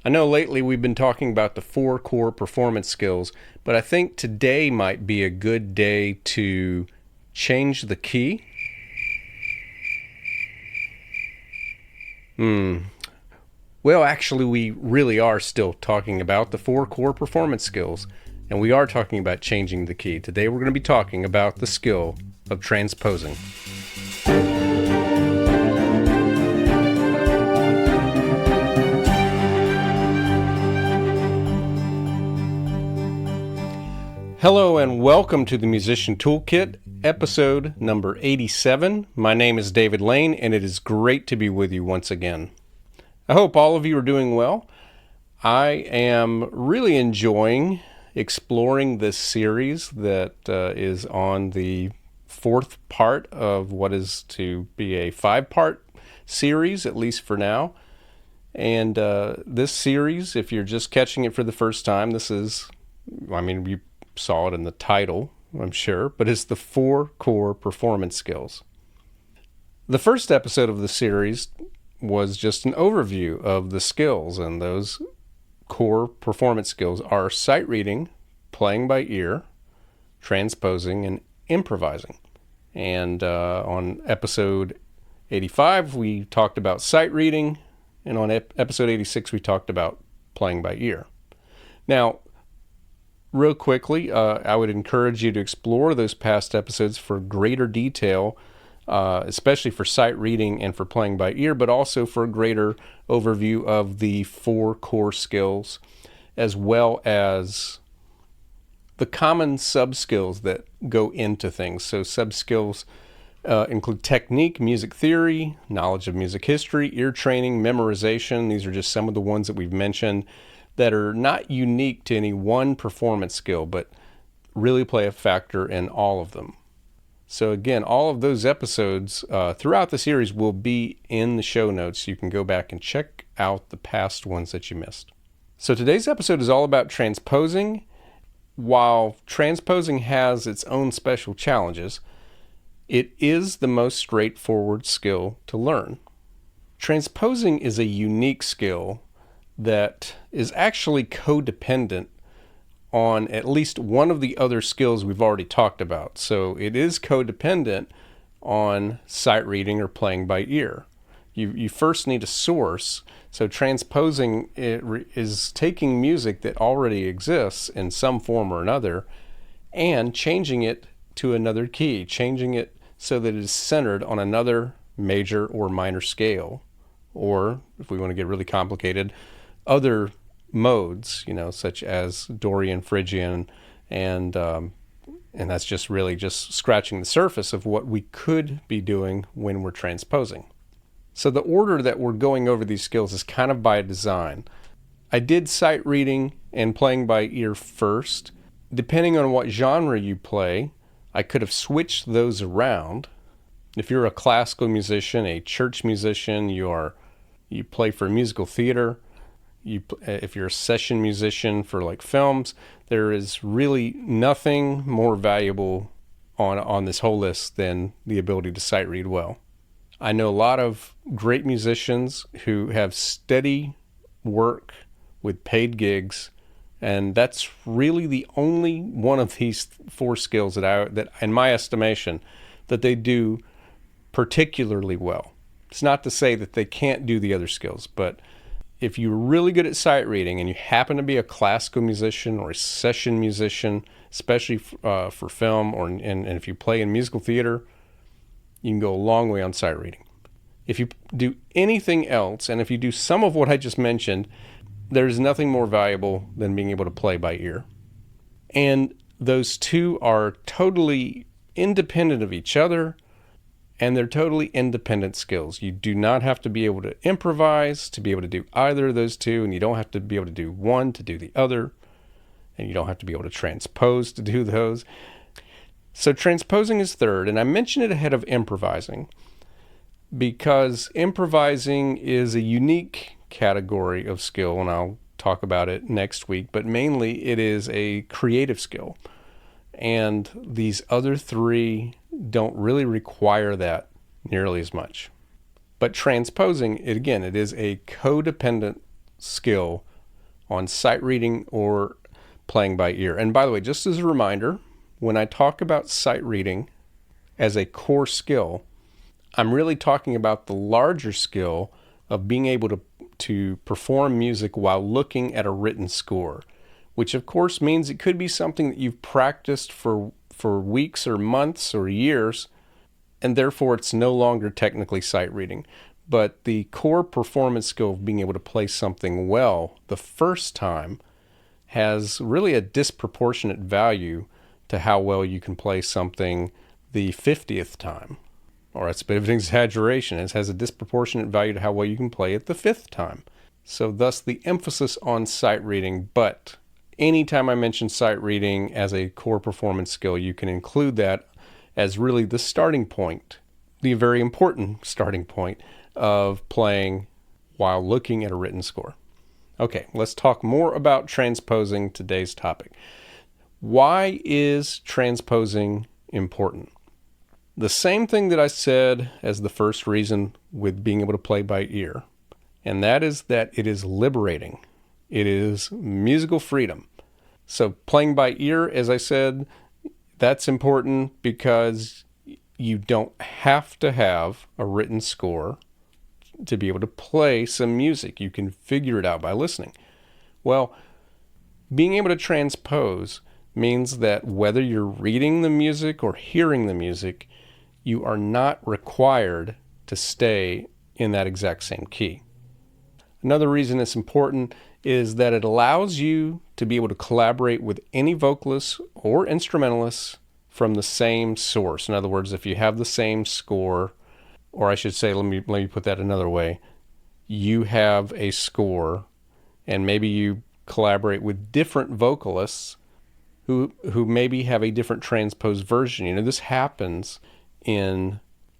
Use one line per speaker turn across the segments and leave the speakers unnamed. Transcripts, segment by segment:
I know lately we've been talking about the four core performance skills, but I think today might be a good day to change the key. Well, actually, we really are still talking about the four core performance skills, and we are talking about changing the key. Today we're going to be talking about the skill of transposing. Hello and welcome to the Musician Toolkit, episode number 87. My name is David Lane, and it is great to be with you once again. I hope all of you are doing well. I am really enjoying exploring this series that is on the fourth part of what is to be a 5-part series, at least for now. And this series, if you're just catching it for the first time, you saw it in the title, I'm sure, but it's the four core performance skills. The first episode of the series was just an overview of the skills, and those core performance skills are sight reading, playing by ear, transposing, and improvising. And on episode 85, we talked about sight reading, and on episode 86, we talked about playing by ear. Now, real quickly, I would encourage you to explore those past episodes for greater detail, especially for sight reading and for playing by ear, but also for a greater overview of the four core skills, as well as the common sub-skills that go into things. So sub-skills include technique, music theory, knowledge of music history, ear training, memorization. These are just some of the ones that we've mentioned that are not unique to any one performance skill, but really play a factor in all of them. So again, all of those episodes throughout the series will be in the show notes. You can go back and check out the past ones that you missed. So today's episode is all about transposing. While transposing has its own special challenges, it is the most straightforward skill to learn. Transposing is a unique skill that is actually codependent on at least one of the other skills we've already talked about. So it is codependent on sight reading or playing by ear. You first need a source. So transposing is taking music that already exists in some form or another and changing it to another key, changing it so that it is centered on another major or minor scale. Or, if we want to get really complicated, other modes, such as Dorian, Phrygian, and that's just really just scratching the surface of what we could be doing when we're transposing. So the order that we're going over these skills is kind of by design. I did sight reading and playing by ear first. Depending on what genre you play, I could have switched those around. If you're a classical musician, a church musician, you play for musical theater, if you're a session musician for like films, there is really nothing more valuable on this whole list than the ability to sight read well. I know a lot of great musicians who have steady work with paid gigs, and that's really the only one of these four skills that in my estimation, that they do particularly well. It's not to say that they can't do the other skills, but if you're really good at sight reading and you happen to be a classical musician or a session musician, especially for film, and if you play in musical theater, you can go a long way on sight reading. If you do anything else, and if you do some of what I just mentioned, there's nothing more valuable than being able to play by ear. And those two are totally independent of each other, and they're totally independent skills. You do not have to be able to improvise to be able to do either of those two, and you don't have to be able to do one to do the other, and you don't have to be able to transpose to do those. So transposing is third, and I mention it ahead of improvising because improvising is a unique category of skill, and I'll talk about it next week, but mainly it is a creative skill. And these other three don't really require that nearly as much. But transposing, it is a codependent skill on sight reading or playing by ear. And by the way, just as a reminder, when I talk about sight reading as a core skill, I'm really talking about the larger skill of being able to perform music while looking at a written score, which of course means it could be something that you've practiced for weeks or months or years, and therefore it's no longer technically sight reading. But the core performance skill of being able to play something well the first time has really a disproportionate value to how well you can play something the 50th time. Or it's a bit of an exaggeration. It has a disproportionate value to how well you can play it the 5th time. So thus the emphasis on sight reading. But anytime I mention sight reading as a core performance skill, you can include that as really the starting point, the very important starting point of playing while looking at a written score. Okay, let's talk more about transposing, today's topic. Why is transposing important? The same thing that I said as the first reason with being able to play by ear, and that is that it is liberating. It is musical freedom. So playing by ear, as I said, that's important because you don't have to have a written score to be able to play some music. You can figure it out by listening. Well, being able to transpose means that whether you're reading the music or hearing the music, you are not required to stay in that exact same key. Another reason it's important is that it allows you to be able to collaborate with any vocalist or instrumentalist from the same source. In other words, if you have the same score, or I should say, let me put that another way, you have a score and maybe you collaborate with different vocalists who maybe have a different transposed version. This happens in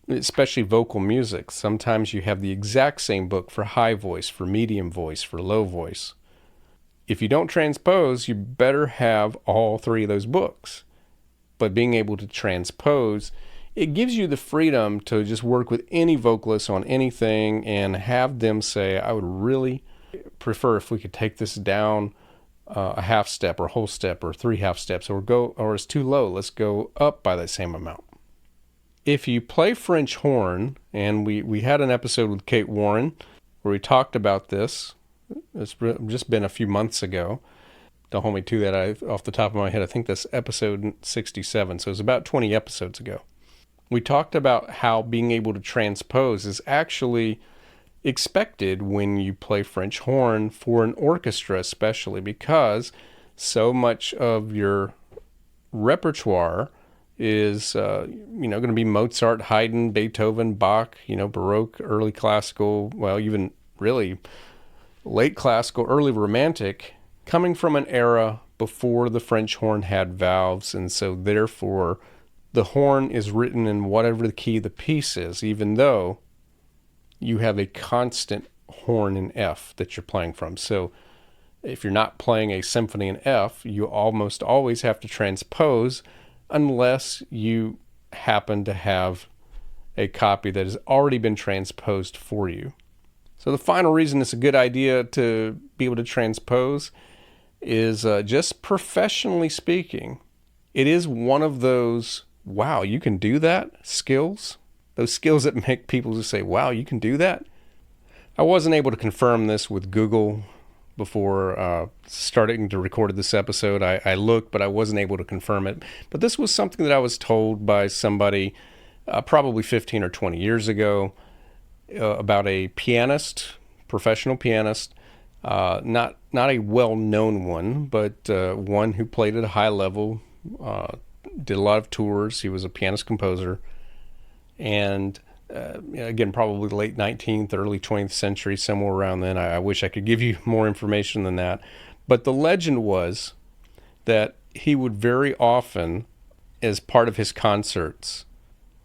especially vocal music. Sometimes you have the exact same book for high voice, for medium voice, for low voice. If you don't transpose, you better have all 3 of those books. But being able to transpose, it gives you the freedom to just work with any vocalist on anything and have them say, I would really prefer if we could take this down a half step or a whole step or 3 half steps, or it's too low, let's go up by the same amount. If you play French horn, and we had an episode with Kate Warren where we talked about this. It's just been a few months ago. Don't hold me to that off the top of my head. I think that's episode 67, so it was about 20 episodes ago. We talked about how being able to transpose is actually expected when you play French horn for an orchestra, especially because so much of your repertoire is going to be Mozart, Haydn, Beethoven, Bach, Baroque, early classical, well, even really late classical, early romantic, coming from an era before the French horn had valves, and so therefore the horn is written in whatever the key of the piece is, even though you have a constant horn in F that you're playing from. So if you're not playing a symphony in F, you almost always have to transpose unless you happen to have a copy that has already been transposed for you. So the final reason it's a good idea to be able to transpose is just professionally speaking, it is one of those, wow, you can do that skills. Those skills that make people just say, wow, you can do that. I wasn't able to confirm this with Google before starting to record this episode. I looked, but I wasn't able to confirm it. But this was something that I was told by somebody probably 15 or 20 years ago about a pianist, professional pianist, not a well-known one, but one who played at a high level, did a lot of tours. He was a pianist composer, and again, probably late 19th, early 20th century, somewhere around then. I wish I could give you more information than that. But the legend was that he would very often, as part of his concerts,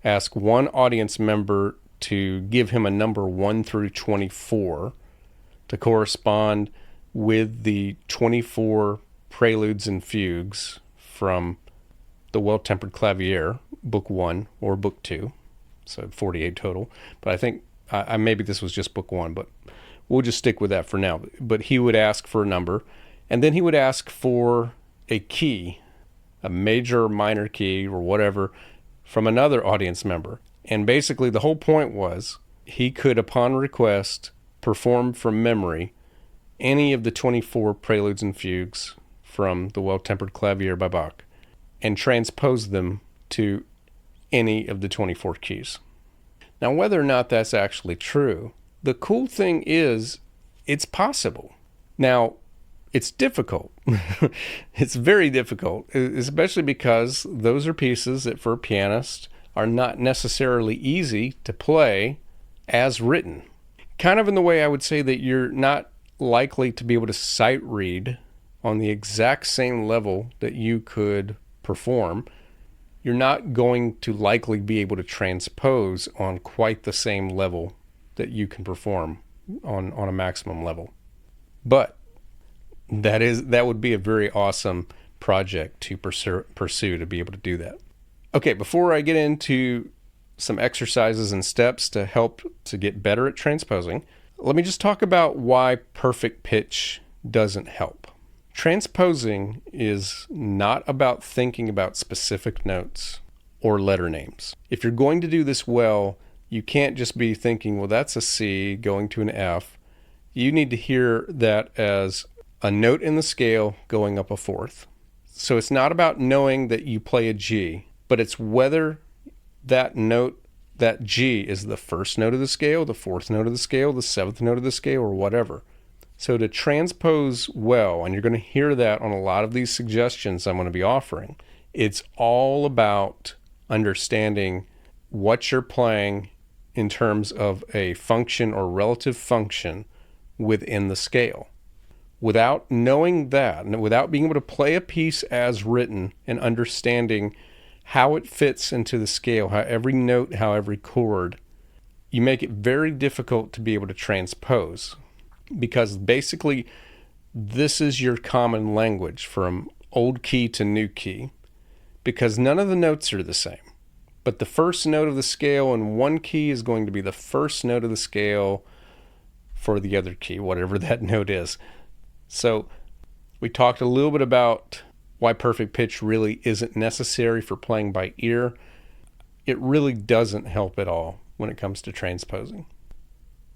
ask one audience member to give him a number 1 through 24 to correspond with the 24 preludes and fugues from the Well-Tempered Clavier, Book 1 or Book 2. So 48 total. But I think maybe this was just Book 1. But we'll just stick with that for now. But he would ask for a number, and then he would ask for a key, a major or minor key or whatever, from another audience member. And basically the whole point was he could, upon request, perform from memory any of the 24 preludes and fugues from the Well-Tempered Clavier by Bach and transpose them to any of the 24 keys. Now, whether or not that's actually true, the cool thing is it's possible. Now, it's difficult. It's very difficult, especially because those are pieces that for a pianist are not necessarily easy to play as written. Kind of in the way I would say that you're not likely to be able to sight read on the exact same level that you could perform. You're not going to likely be able to transpose on quite the same level that you can perform on a maximum level. But that would be a very awesome project to pursue to be able to do that. Okay, before I get into some exercises and steps to help to get better at transposing, let me just talk about why perfect pitch doesn't help. Transposing is not about thinking about specific notes or letter names. If you're going to do this well, you can't just be thinking, well, that's a C going to an F. You need to hear that as a note in the scale going up a fourth. So it's not about knowing that you play a G, but it's whether that note, that G, is the first note of the scale, the fourth note of the scale, the seventh note of the scale, or whatever. So to transpose well, and you're going to hear that on a lot of these suggestions I'm going to be offering, it's all about understanding what you're playing in terms of a function or relative function within the scale. Without knowing that, and without being able to play a piece as written and understanding how it fits into the scale, how every note, how every chord, you make it very difficult to be able to transpose. Because basically, this is your common language from old key to new key. Because none of the notes are the same. But the first note of the scale in one key is going to be the first note of the scale for the other key, whatever that note is. So we talked a little bit about why perfect pitch really isn't necessary for playing by ear. It really doesn't help at all when it comes to transposing.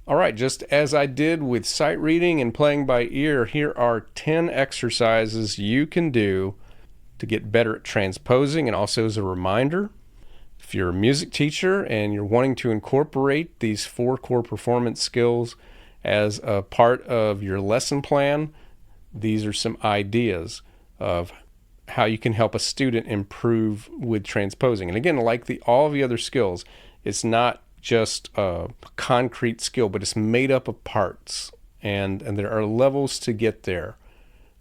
All right, just as I did with sight reading and playing by ear, here are 10 exercises you can do to get better at transposing. And also as a reminder, if you're a music teacher and you're wanting to incorporate these 4 core performance skills as a part of your lesson plan, these are some ideas of how you can help a student improve with transposing. And again, like all the other skills, it's not just a concrete skill, but it's made up of parts, and there are levels to get there.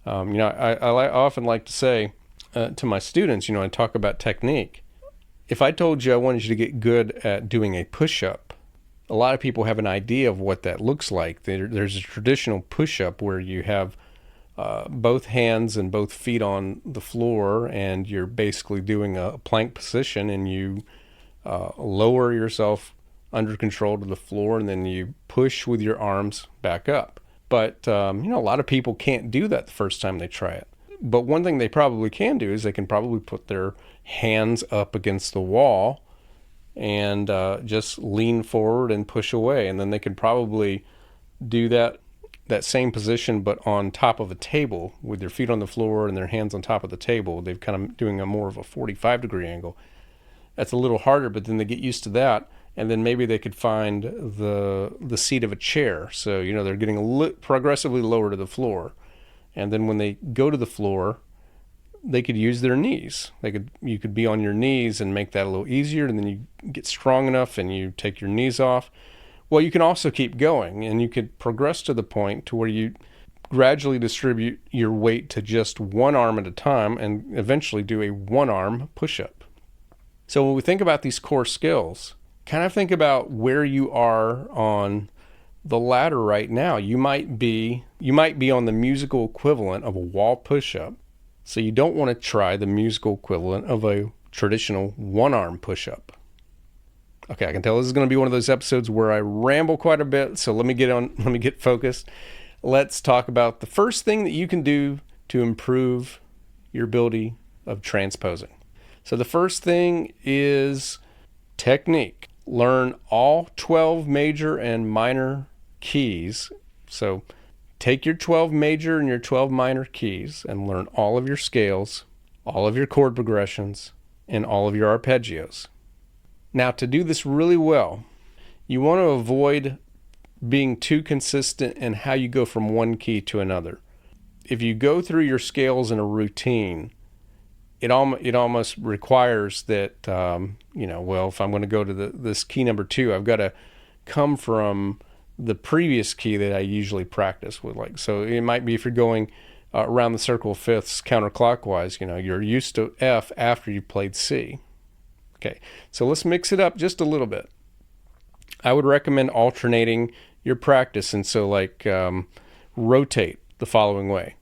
I often like to say to my students, I talk about technique. If I told you I wanted you to get good at doing a push-up, a lot of people have an idea of what that looks like. There's a traditional push-up where you have both hands and both feet on the floor, and you're basically doing a plank position, and you lower yourself under control to the floor, and then you push with your arms back up. But a lot of people can't do that the first time they try it. But one thing they probably can do is they can probably put their hands up against the wall and just lean forward and push away, and then they can probably do that same position but on top of a table with their feet on the floor and their hands on top of the table. They're kind of doing a more of a 45-degree angle. That's a little harder, but then they get used to that, and then maybe they could find the seat of a chair. So they're getting progressively lower to the floor, and then when they go to the floor, they could use their knees. You could be on your knees and make that a little easier, and then you get strong enough and you take your knees off. Well, you can also keep going, and you could progress to the point to where you gradually distribute your weight to just one arm at a time and eventually do a one-arm push-up. So when we think about these core skills, kind of think about where you are on the ladder right now. You might be on the musical equivalent of a wall push-up. So you don't want to try the musical equivalent of a traditional one-arm push-up. Okay, I can tell this is going to be one of those episodes where I ramble quite a bit, so let me get focused. Let's talk about the first thing that you can do to improve your ability of transposing. So the first thing is technique. Learn all 12 major and minor keys. So take your 12 major and your 12 minor keys and learn all of your scales, all of your chord progressions, and all of your arpeggios. Now, to do this really well, you want to avoid being too consistent in how you go from one key to another. If you go through your scales in a routine, it almost requires that, if I'm going to go to this key number 2, I've got to come from the previous key that I usually practice with. So it might be if you're going around the circle of fifths counterclockwise, you're used to F after you played C. Okay, so let's mix it up just a little bit. I would recommend alternating your practice, and so rotate the following way.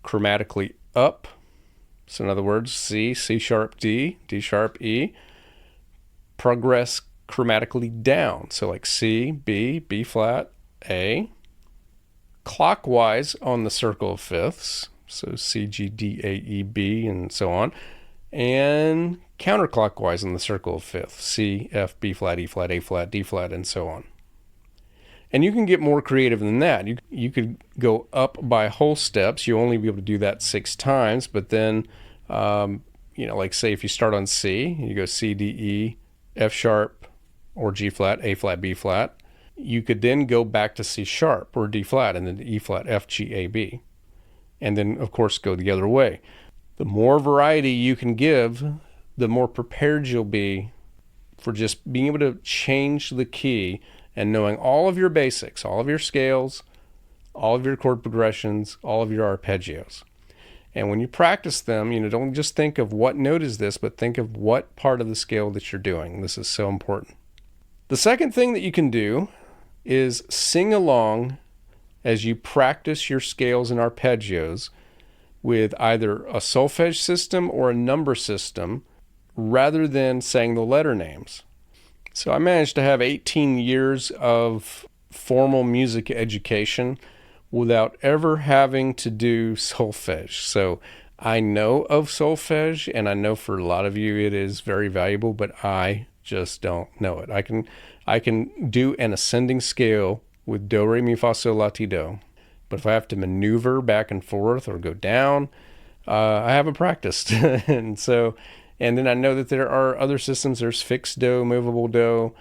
Chromatically up, so in other words, C, C sharp, D, D sharp, E. Progress chromatically down, so like C, B, B flat, A. Clockwise on the circle of fifths, so C, G, D, A, E, B, and so on. And counterclockwise in the circle of fifths, C, F, B flat, E flat, A flat, D flat, and so on. And you can get more creative than that. You could go up by whole steps. You'll only be able to do that 6 times, but then, say if you start on C, you go C, D, E, F sharp, or G flat, A flat, B flat. You could then go back to C sharp or D flat, and then E flat, F, G, A, B. And then, of course, go the other way. The more variety you can give, the more prepared you'll be for just being able to change the key and knowing all of your basics, all of your scales, all of your chord progressions, all of your arpeggios. And when you practice them, don't just think of what note is this, but think of what part of the scale that you're doing. This is so important. The second thing that you can do is sing along as you practice your scales and arpeggios with either a solfege system or a number system rather than saying the letter names. So I managed to have 18 years of formal music education without ever having to do solfege. So I know of solfege, and I know for a lot of you it is very valuable, but I just don't know it. I can do an ascending scale with do, re, mi, fa, sol, la, ti, do. But if I have to maneuver back and forth or go down, I haven't practiced. And then I know that there are other systems. There's fixed do, movable do.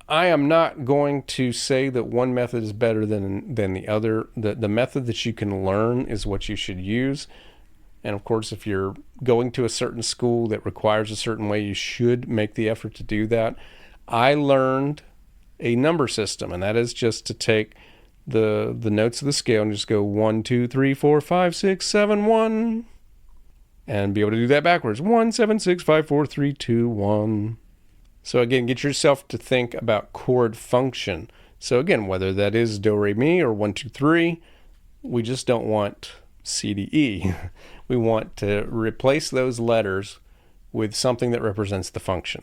I am not going to say that one method is better than the other. The method that you can learn is what you should use. And of course, if you're going to a certain school that requires a certain way, you should make the effort to do that. I learned a number system, and that is just to take the notes of the scale and just go 1, 2, 3, 4, 5, 6, 7, 1, and be able to do that backwards. 1, 7, 6, 5, 4, 3, 2, 1. So again, get yourself to think about chord function. So again, whether that is do, re, mi, or 1, 2, 3, we just don't want C, D, E. We want to replace those letters with something that represents the function.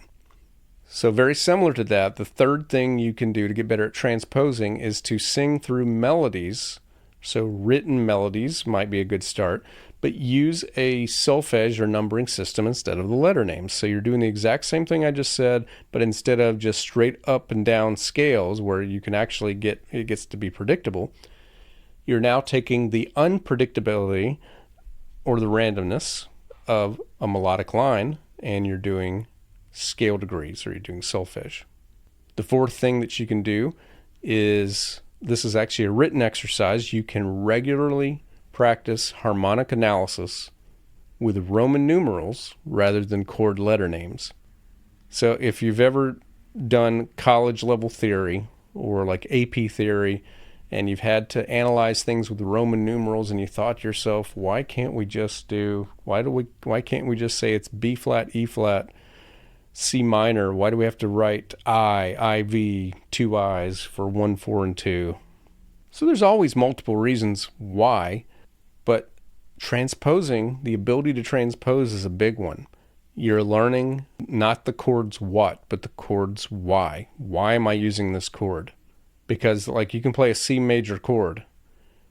So very similar to that, the third thing you can do to get better at transposing is to sing through melodies. So written melodies might be a good start, but use a solfege or numbering system instead of the letter names. So you're doing the exact same thing I just said, but instead of just straight up and down scales where you can actually it gets to be predictable, you're now taking the unpredictability or the randomness of a melodic line, and you're doing scale degrees, or you're doing solfege. The fourth thing that you can do is, this is actually a written exercise. You can regularly practice harmonic analysis with Roman numerals rather than chord letter names. So if you've ever done college level theory or like AP theory, and you've had to analyze things with Roman numerals, and you thought to yourself, why can't we just say it's B flat, E flat, C minor? Why do we have to write IV, 2 I's for 1, 4, and 2? So there's always multiple reasons why, but transposing, the ability to transpose is a big one. You're learning not the chord's what, but the chord's why. Why am I using this chord? Because like you can play a C major chord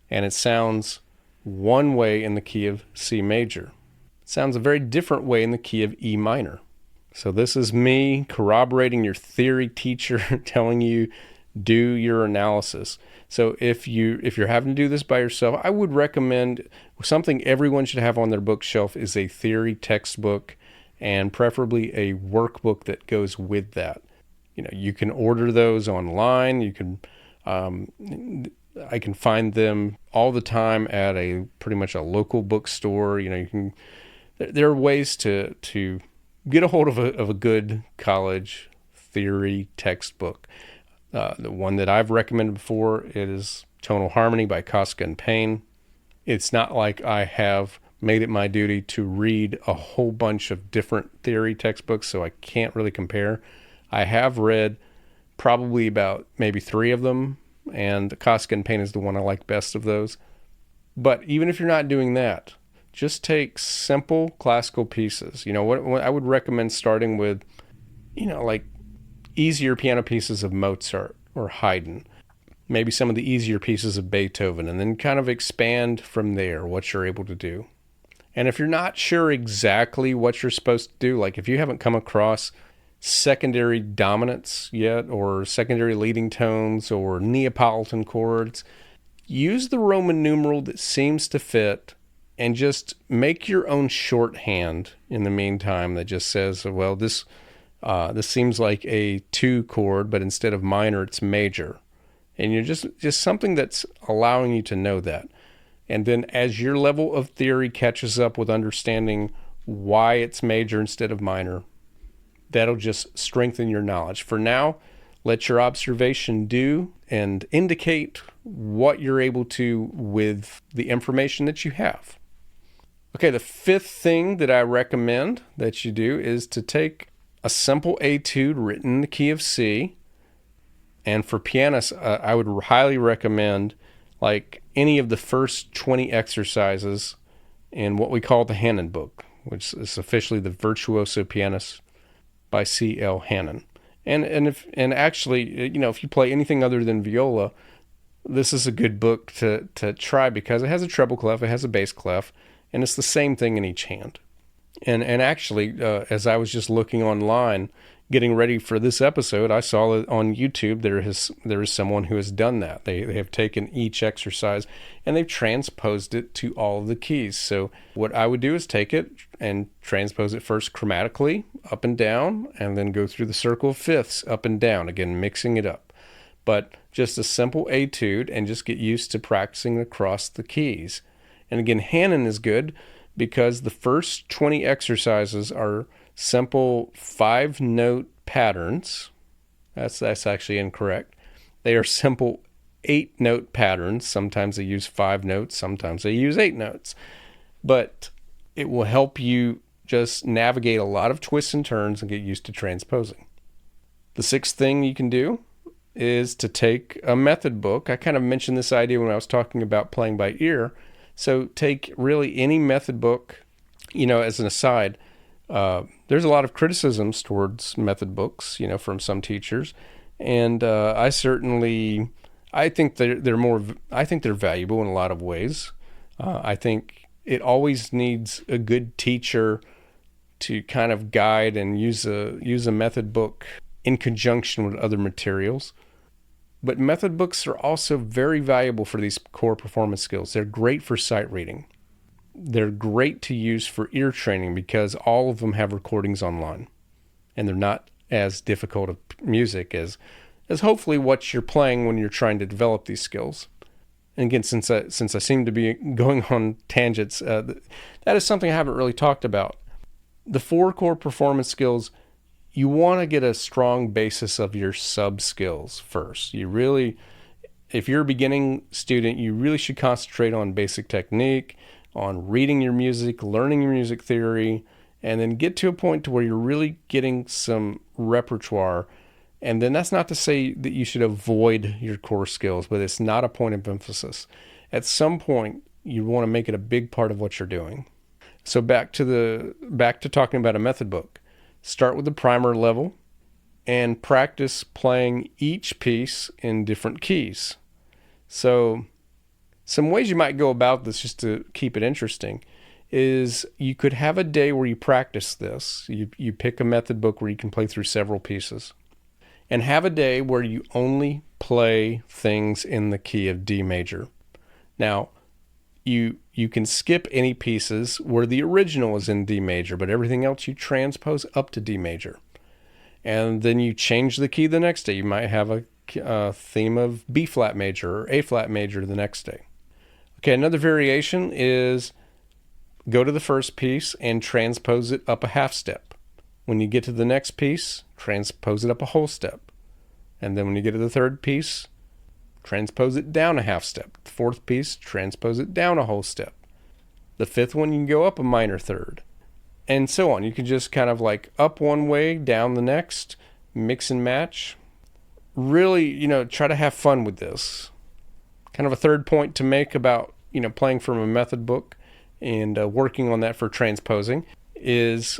and it sounds one way in the key of C major. It sounds a very different way in the key of E minor. So this is me corroborating your theory teacher telling you do your analysis. So if you're having to do this by yourself, I would recommend something everyone should have on their bookshelf is a theory textbook and preferably a workbook that goes with that. You can order those online. You can I can find them all the time at pretty much a local bookstore. There are ways to get a hold of a good college theory textbook. The one that I've recommended before, it is Tonal Harmony by Koska and Payne. It's not like I have made it my duty to read a whole bunch of different theory textbooks, so I can't really compare. I have read probably about maybe 3 of them, and Koska and Payne is the one I like best of those. But even if you're not doing that, just take simple classical pieces. What I would recommend starting with, like easier piano pieces of Mozart or Haydn, maybe some of the easier pieces of Beethoven, and then kind of expand from there what you're able to do. And if you're not sure exactly what you're supposed to do, like if you haven't come across secondary dominants yet, or secondary leading tones, or Neapolitan chords, use the Roman numeral that seems to fit and just make your own shorthand in the meantime that just says, well, this seems like a 2 chord, but instead of minor, it's major. And you're just something that's allowing you to know that. And then as your level of theory catches up with understanding why it's major instead of minor, that'll just strengthen your knowledge. For now, let your observation do and indicate what you're able to with the information that you have. Okay, the 5th thing that I recommend that you do is to take a simple etude written in the key of C. And for pianists, I would highly recommend like any of the first 20 exercises in what we call the Hannon book, which is officially the Virtuoso Pianist by C.L. Hannon. And actually, if you play anything other than viola, this is a good book to try because it has a treble clef, it has a bass clef, and it's the same thing in each hand. And actually, as I was just looking online, getting ready for this episode, I saw that on YouTube there is someone who has done that. They have taken each exercise and they've transposed it to all of the keys. So what I would do is take it and transpose it first chromatically up and down, and then go through the circle of fifths up and down, again mixing it up. But just a simple etude, and just get used to practicing across the keys. And again, Hannon is good because the first 20 exercises are simple 5-note patterns. That's actually incorrect. They are simple 8-note patterns. Sometimes they use 5 notes, sometimes they use 8 notes. But it will help you just navigate a lot of twists and turns and get used to transposing. The 6th thing you can do is to take a method book. I kind of mentioned this idea when I was talking about playing by ear. So take really any method book, as an aside. There's a lot of criticisms towards method books, from some teachers. And I think they're valuable in a lot of ways. I think it always needs a good teacher to kind of guide and use a method book in conjunction with other materials. But method books are also very valuable for these core performance skills. They're great for sight reading. They're great to use for ear training because all of them have recordings online. And they're not as difficult of music as hopefully what you're playing when you're trying to develop these skills. And again, since I seem to be going on tangents, that is something I haven't really talked about. The 4 core performance skills, you want to get a strong basis of your sub-skills first. If you're a beginning student, you really should concentrate on basic technique, on reading your music, learning your music theory, and then get to a point to where you're really getting some repertoire. And then that's not to say that you should avoid your core skills, but it's not a point of emphasis. At some point, you want to make it a big part of what you're doing. So back to talking about a method book. Start with the primer level and practice playing each piece in different keys. So some ways you might go about this, just to keep it interesting, is you could have a day where you practice this. You pick a method book where you can play through several pieces, and have a day where you only play things in the key of D major. Now, you can skip any pieces where the original is in D major, but everything else you transpose up to D major. And then you change the key the next day. You might have a theme of B flat major or A flat major the next day. Okay, another variation is go to the first piece and transpose it up a half step. When you get to the next piece, transpose it up a whole step. And then when you get to the third piece, transpose it down a half step. The fourth piece, transpose it down a whole step. The fifth one, you can go up a minor third. And so on. You can just kind of like up one way, down the next, mix and match. Really, try to have fun with this. Kind of a third point to make about, playing from a method book and working on that for transposing is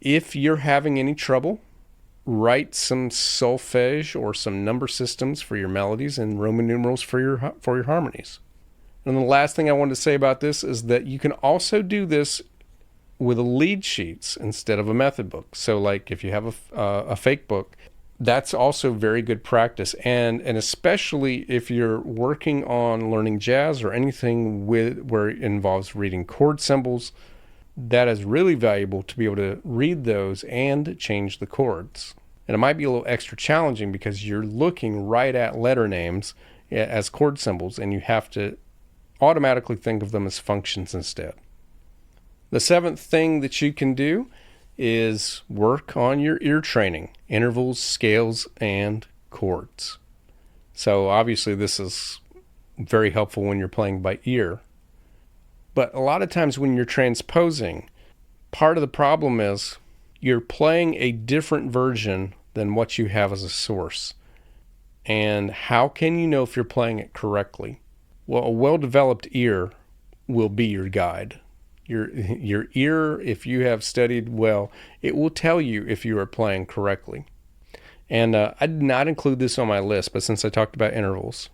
if you're having any trouble, write some solfege or some number systems for your melodies and Roman numerals for your harmonies. And the last thing I wanted to say about this is that you can also do this with lead sheets instead of a method book. So like if you have a fake book, that's also very good practice. And especially if you're working on learning jazz or anything where it involves reading chord symbols, that is really valuable to be able to read those and change the chords. And it might be a little extra challenging because you're looking right at letter names as chord symbols, and you have to automatically think of them as functions instead. The seventh thing that you can do is work on your ear training, intervals, scales, and chords. So obviously this is very helpful when you're playing by ear. But a lot of times when you're transposing, part of the problem is you're playing a different version than what you have as a source. And how can you know if you're playing it correctly? Well, a well-developed ear will be your guide. Your ear, if you have studied well, it will tell you if you are playing correctly. And I did not include this on my list, but since I talked about intervals,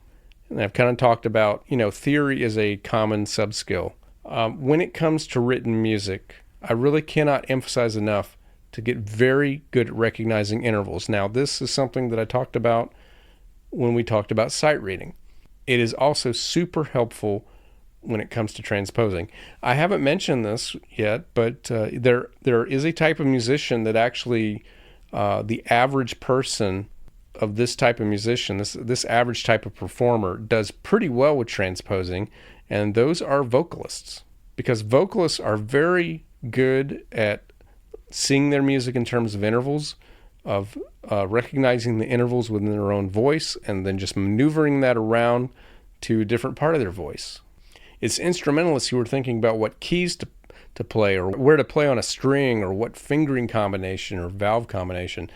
and I've kind of talked about, theory is a common subskill. When it comes to written music, I really cannot emphasize enough to get very good at recognizing intervals. Now, this is something that I talked about when we talked about sight reading. It is also super helpful when it comes to transposing. I haven't mentioned this yet, but there is a type of musician that actually the average person of this type of musician, this average type of performer, does pretty well with transposing, and those are vocalists, because vocalists are very good at seeing their music in terms of intervals, of recognizing the intervals within their own voice, and then just maneuvering that around to a different part of their voice. It's instrumentalists who are thinking about what keys to play, or where to play on a string, or what fingering combination or valve combination,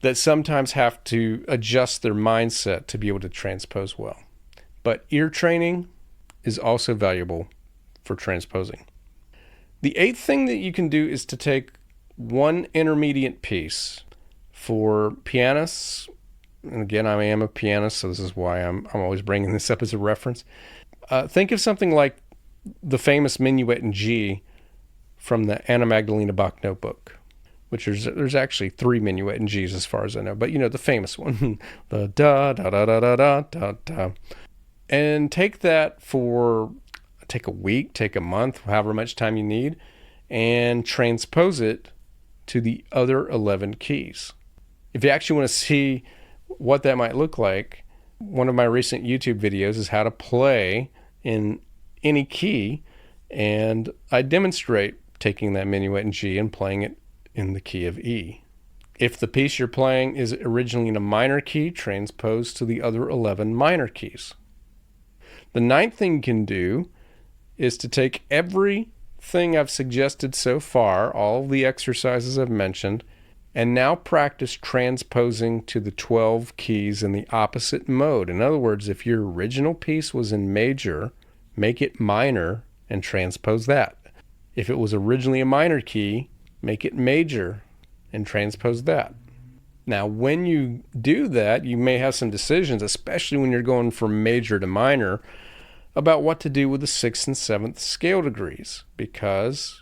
that sometimes have to adjust their mindset to be able to transpose well. But ear training is also valuable for transposing. The eighth thing that you can do is to take one intermediate piece. For pianists, and again, I am a pianist, so this is why I'm always bringing this up as a reference. Think of something like the famous Minuet in G from the Anna Magdalena Bach notebook, which there's actually 3 Minuet in Gs as far as I know, but the famous one, the da da da da da da da da. And take that take a week, take a month, however much time you need, and transpose it to the other 11 keys. If you actually want to see what that might look like, one of my recent YouTube videos is how to play in any key, and I demonstrate taking that Minuet in G and playing it in the key of E. If the piece you're playing is originally in a minor key, transpose to the other 11 minor keys. The ninth thing you can do is to take everything I've suggested so far, all of the exercises I've mentioned, and now practice transposing to the 12 keys in the opposite mode. In other words, if your original piece was in major, make it minor and transpose that. If it was originally a minor key, make it major and transpose that. Now, when you do that, you may have some decisions, especially when you're going from major to minor, about what to do with the 6th and 7th scale degrees, because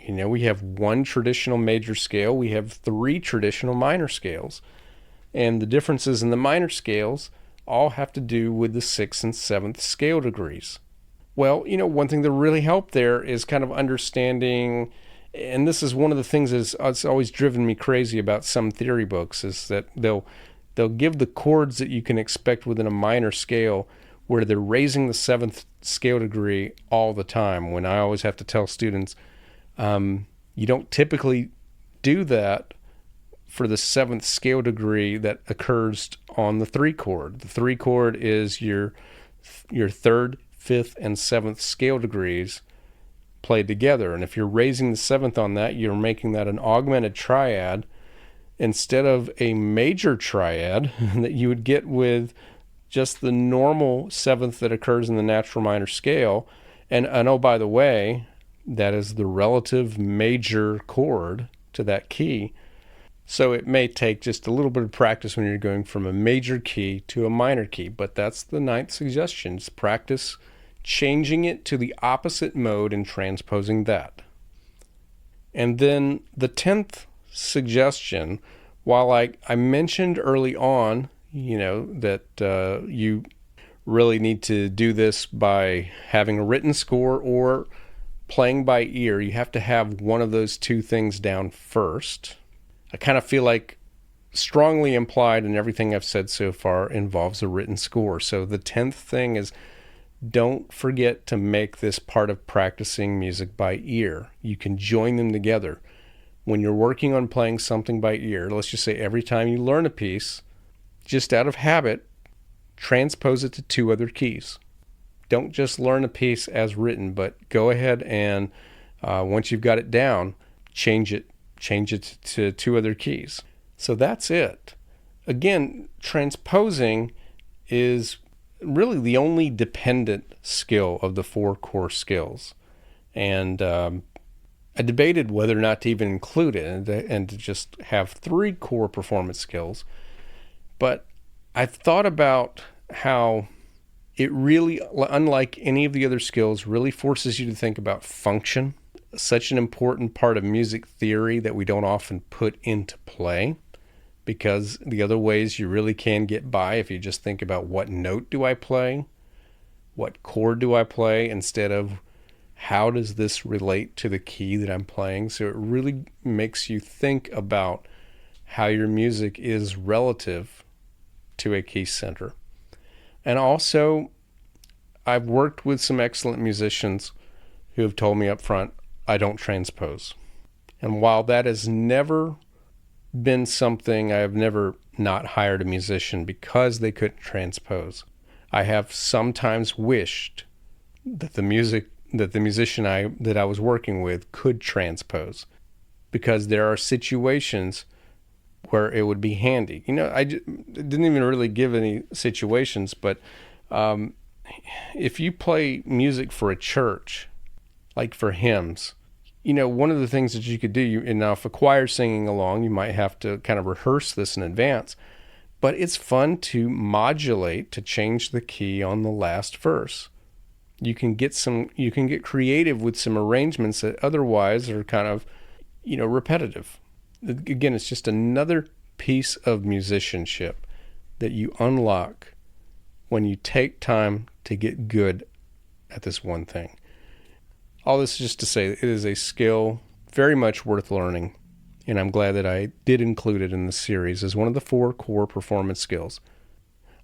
we have one traditional major scale, we have 3 traditional minor scales, and the differences in the minor scales all have to do with the 6th and 7th scale degrees. Well, one thing that really helped there is kind of understanding, and this is one of the things that's always driven me crazy about some theory books, is that they'll give the chords that you can expect within a minor scale, where they're raising the 7th scale degree all the time, when I always have to tell students, you don't typically do that for the 7th scale degree that occurs on the 3 chord. The 3 chord is your 3rd, 5th, and 7th scale degrees played together. And if you're raising the 7th on that, you're making that an augmented triad instead of a major triad that you would get with just the normal 7th that occurs in the natural minor scale. And oh, by the way, that is the relative major chord to that key. So it may take just a little bit of practice when you're going from a major key to a minor key. But that's the 9th suggestion, is practice changing it to the opposite mode and transposing that. And then the 10th suggestion, while I mentioned early on, that you really need to do this by having a written score or playing by ear. You have to have one of those 2 things down first. I kind of feel like strongly implied in everything I've said so far involves a written score. So the 10th thing is, don't forget to make this part of practicing music by ear. You can join them together. When you're working on playing something by ear, let's just say every time you learn a piece, just out of habit, transpose it to 2 other keys. Don't just learn a piece as written, but go ahead and once you've got it down, change it to 2 other keys. So that's it. Again, transposing is really the only dependent skill of the 4 core skills. And I debated whether or not to even include it and to just have 3 core performance skills. But I thought about how it really, unlike any of the other skills, really forces you to think about function, such an important part of music theory that we don't often put into play, because the other ways you really can get by, if you just think about what note do I play, what chord do I play, instead of how does this relate to the key that I'm playing. So it really makes you think about how your music is relative to a key center. And also, I've worked with some excellent musicians who have told me up front, I don't transpose. And while that has never been something, I have never not hired a musician because they couldn't transpose. I have sometimes wished that the musician that I was working with could transpose, because there are situations where it would be handy. I didn't even really give any situations, but if you play music for a church, like for hymns, one of the things that you could do, if a choir's singing along, you might have to kind of rehearse this in advance, but it's fun to modulate, to change the key on the last verse. You can get creative with some arrangements that otherwise are kind of, repetitive. Again, it's just another piece of musicianship that you unlock when you take time to get good at this one thing. All this is just to say it is a skill very much worth learning, and I'm glad that I did include it in the series as one of the 4 core performance skills.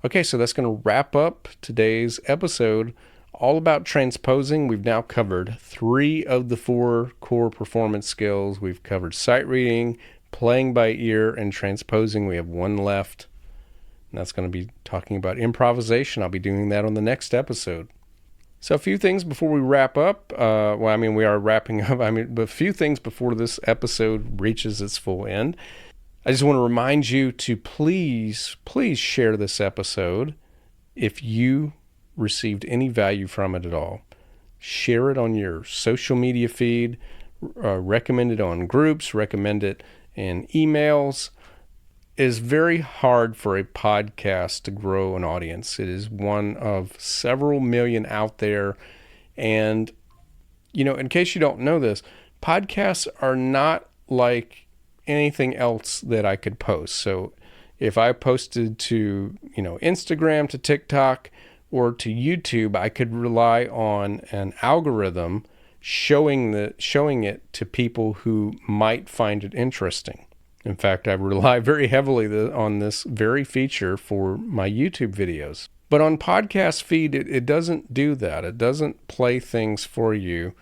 Okay, so that's going to wrap up today's episode all about transposing. We've now covered 3 of the 4 core performance skills. We've covered sight reading, playing by ear, and transposing. We have 1 left, and that's going to be talking about improvisation. I'll be doing that on the next episode. So a few things before we wrap up. We are wrapping up. But a few things before this episode reaches its full end. I just want to remind you to please share this episode if you received any value from it at all. share it on your social media feed, recommend it on groups, recommend it in emails. It is very hard for a podcast to grow an audience. It is one of several million out there. And, in case you don't know this, podcasts are not like anything else that I could post. So if I posted to, Instagram, to TikTok, or to YouTube, I could rely on an algorithm showing it to people who might find it interesting. In fact, I rely very heavily on this very feature for my YouTube videos. But on podcast feed, it doesn't do that. It doesn't play things for you.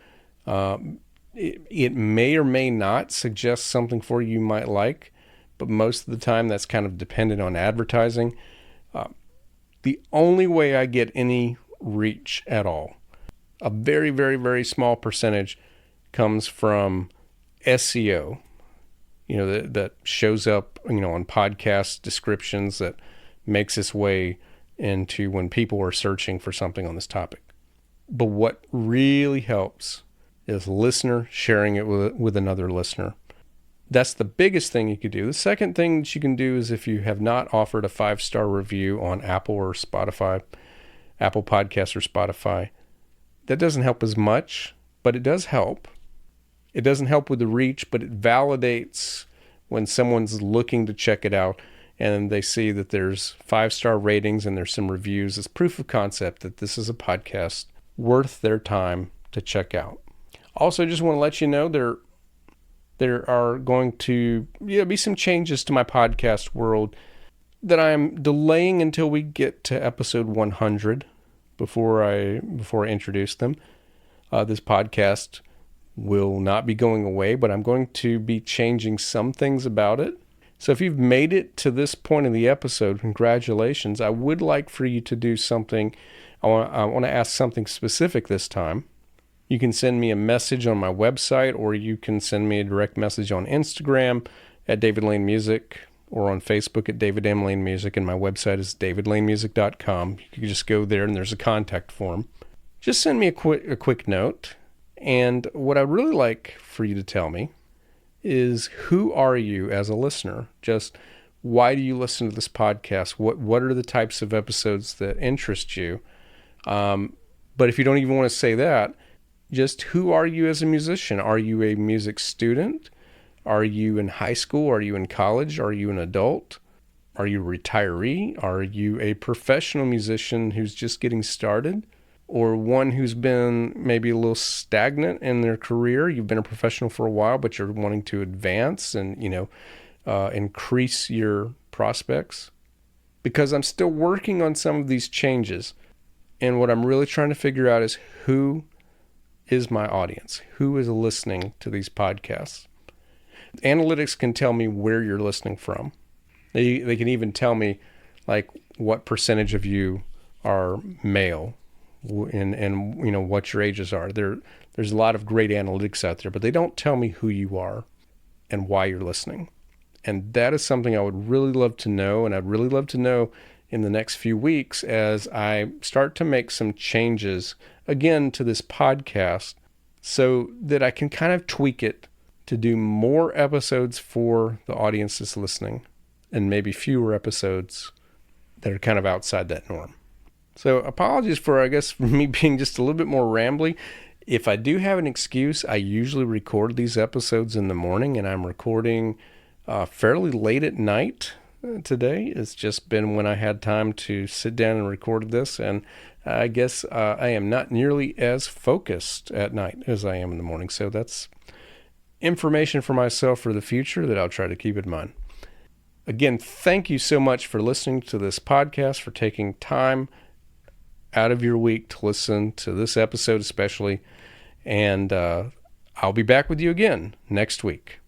It may or may not suggest something for you might like, but most of the time that's kind of dependent on advertising. The only way I get any reach at all, a very, very, very small percentage, comes from SEO, that shows up, on podcast descriptions, that makes its way into when people are searching for something on this topic. But what really helps is listener sharing it with another listener. That's the biggest thing you could do. The second thing that you can do is if you have not offered a 5-star review on Apple or Spotify, Apple Podcasts or Spotify, that doesn't help as much, but it does help. It doesn't help with the reach, but it validates when someone's looking to check it out and they see that there's 5-star ratings and there's some reviews. It's proof of concept that this is a podcast worth their time to check out. Also, just want to let you know there are going to be some changes to my podcast world that I'm delaying until we get to episode 100 before I introduce them. This podcast will not be going away, but I'm going to be changing some things about it. So if you've made it to this point in the episode, congratulations. I would like for you to do something. I want to ask something specific this time. You can send me a message on my website, or you can send me a direct message on Instagram at David Lane Music, or on Facebook at David M. Lane Music, and my website is davidlanemusic.com. You can just go there and there's a contact form. Just send me a quick note. And what I'd really like for you to tell me is, who are you as a listener? Just why do you listen to this podcast? What are the types of episodes that interest you? But if you don't even want to say that, just who are you as a musician? Are you a music student? Are you in high school? Are you in college? Are you an adult? Are you a retiree? Are you a professional musician who's just getting started? Or one who's been maybe a little stagnant in their career? You've been a professional for a while, but you're wanting to advance and, increase your prospects. Because I'm still working on some of these changes. And what I'm really trying to figure out is, who is my audience? Who is listening to these podcasts? Analytics can tell me where you're listening from. They can even tell me what percentage of you are male and what your ages are. There's a lot of great analytics out there, but they don't tell me who you are and why you're listening. And that is something I would really love to know, and I'd really love to know in the next few weeks as I start to make some changes again to this podcast so that I can kind of tweak it to do more episodes for the audience that's listening and maybe fewer episodes that are kind of outside that norm. So apologies for me being just a little bit more rambly. If I do have an excuse, I usually record these episodes in the morning, and I'm recording fairly late at night today. It's just been when I had time to sit down and record this, and I guess I am not nearly as focused at night as I am in the morning. So that's information for myself for the future that I'll try to keep in mind. Again, thank you so much for listening to this podcast, for taking time out of your week to listen to this episode especially. And I'll be back with you again next week.